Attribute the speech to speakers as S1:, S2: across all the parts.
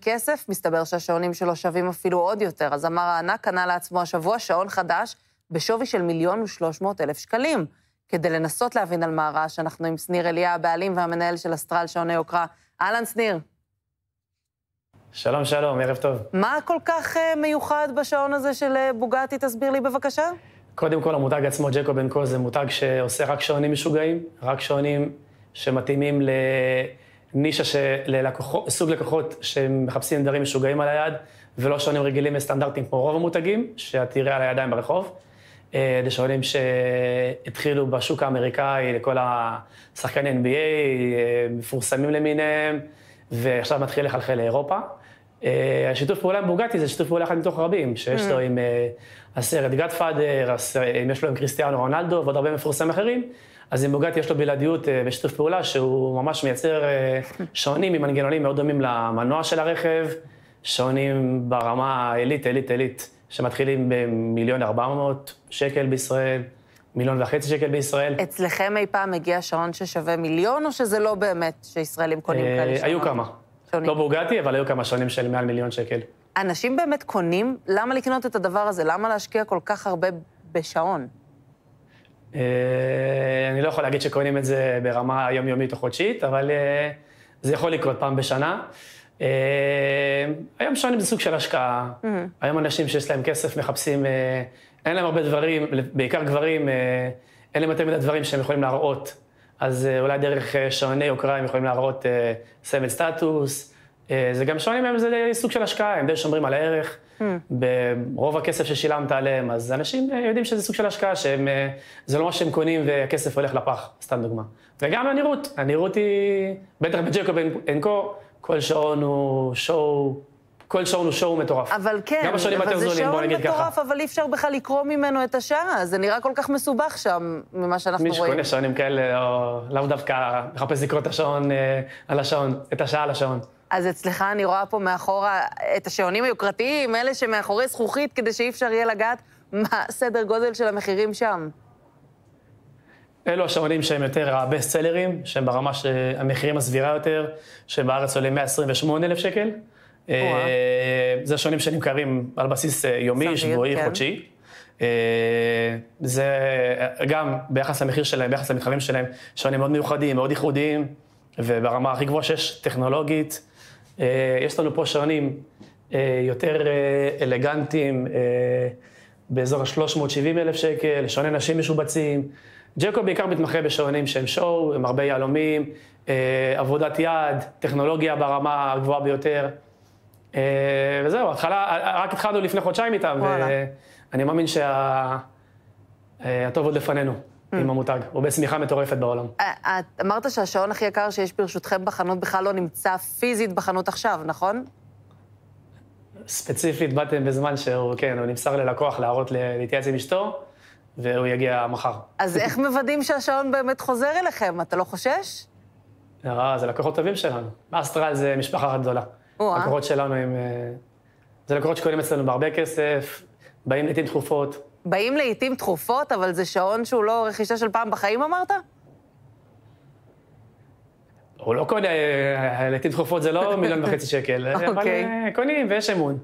S1: כסף, מסתבר שהשעונים שלו שווים אפילו עוד יותר. אז אמר הענק קנה לעצמו השבוע שעון חדש בשווי של 1,300,000 שקלים. כדי לנסות להבין על מה הרעש, אנחנו עם שניר אליה, הבעלים והמנהל של אסטרל שעוני יוקרה. אהלן, שניר.
S2: שלום, שלום, ערב טוב.
S1: מה כל כך מיוחד בשעון הזה של בוגטי? תסביר לי בבקשה.
S2: קודם כל, המותג עצמו, ג'קוב אנד קו, זה מותג שעושה רק שעונים משוגעים, רק שעונים שמתאימים לנישה סוג לקוחות שמחפשים דברים משוגעים על היד, ולא שעונים רגילים וסטנדרטיים כמו רוב המותגים, שאת תראה על הידיים ברחוב. זה שעונים שהתחילו בשוק האמריקאי לכל השחקני NBA, מפורסמים למיניהם, ועכשיו מתחיל לחלחל לאירופה. השיתוף פעולה עם בוגטי זה שיתוף פעולה אחד מתוך רבים, שיש לו עם הסרט גאדפאדר, יש לו עם קריסטיאנו רונלדו ועוד הרבה מפורסמים אחרים, אז עם בוגטי יש לו בלעדיות בשיתוף פעולה שהוא ממש מייצר שעונים עם מנגנונים מאוד דומים למנוע של הרכב, שעונים ברמה עילית, שמתחילים ב1,400,000 שקל בישראל, 1,500,000 שקל בישראל.
S1: אצלכם אי פעם הגיע שעון ששווה 1,000,000, או שזה לא באמת שישראלים קונים כאלה שעונות?
S2: היו כמה. לא בוגטי, אבל היו כמה שעונים של מעל 1,000,000 שקל.
S1: אנשים באמת קונים? למה לקנות את הדבר הזה? למה להשקיע כל כך הרבה בשעון?
S2: אני לא יכול להגיד שקונים את זה ברמה יומיומית או חודשית, אבל זה יכול לקרות פעם בשנה. היום שעונים זה סוג של השקעה. היום אנשים שיש להם כסף מחפשים, אין להם הרבה דברים, בעיקר גברים, אין להם יותר מדי דברים שהם יכולים להראות. אז אולי דרך שעוני יוקרה הם יכולים להראות סמל סטטוס. זה גם שעונים היום, זה סוג של השקעה, הם די שומרים על הערך. ברוב הכסף ששילמת עליהם, אז אנשים יודעים שזה סוג של השקעה, זה לא מה שהם קונים והכסף הולך לפח, סתם דוגמה. וגם הנראות היא, בטח בג'קוב אנד קו, כל שעון הוא שואו מטורף.
S1: אבל כן, אבל זה שעון מטורף, אבל אי אפשר בכלל לקרוא ממנו את השעה, זה נראה כל כך מסובך שם, ממה שאנחנו רואים.
S2: מי שקונה שעונים כאלה, לאו דווקא מחפש לקרוא את השעון על השעון, את השעה על השעון.
S1: אז אצלך אני רואה פה מאחורה את השעונים היוקרתיים, אלה שמאחורי זכוכית, כדי שאי אפשר יהיה לגעת, מה סדר גודל של המחירים שם?
S2: אלו השעונים שהם יותר הבסט סלרים, שהם ברמה שהמחירים הסבירה יותר, שבארץ עולים 128,000 שקל. זה שעונים שנמכרים על בסיס יומי, שבועי, חודשי. זה גם ביחס למחיר שלהם, ביחס למתחרים שלהם, שעונים מאוד מיוחדים, מאוד ייחודיים, וברמה הכי גבוהה שיש טכנולוגית. יש לנו פה שעונים יותר אלגנטיים, באזור ה-370,000 שקל, שעוני נשים משובצים. ג'קוב בעיקר מתמחה בשעונים שהם שואו, עם הרבה יהלומים, עבודת יד, טכנולוגיה ברמה הגבוהה ביותר. וזהו, רק התחלנו לפני חודשיים איתם, ואני מאמין שהטוב עוד לפנינו עם המותג. הוא בצמיחה מטורפת בעולם.
S1: אמרת שהשעון הכי יקר שיש ברשותכם בחנות בכלל לא נמצא פיזית בחנות עכשיו, נכון?
S2: ספציפית באתם בזמן שהוא, כן, הוא נמסר ללקוח להתייעץ עם אשתו, והוא יגיע מחר.
S1: אז איך מוודאים שהשעון באמת חוזר אליכם? אתה לא חושש?
S2: זה לקוחות טובים שלנו. אסטרל זה משפחה גדולה. לקוחות שלנו הם... זה לקוחות שקונים אצלנו בהרבה כסף, באים לעתים תכופות.
S1: באים לעתים תכופות, אבל זה שעון שהוא לא רכישה של פעם בחיים, אמרת?
S2: הוא לא קונה, לעתים תכופות זה לא 1,500,000 שקל, אבל קונים ויש אמון.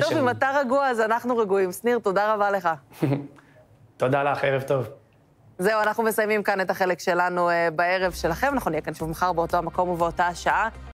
S1: טוב, אם אתה רגוע, אז אנחנו רגועים. שניר, תודה רבה לך.
S2: תודה לך, ערב טוב.
S1: זהו, אנחנו מסיימים כאן את החלק שלנו בערב שלכם. אנחנו נהיה כאן שוב מחר באותו המקום ובאותה השעה.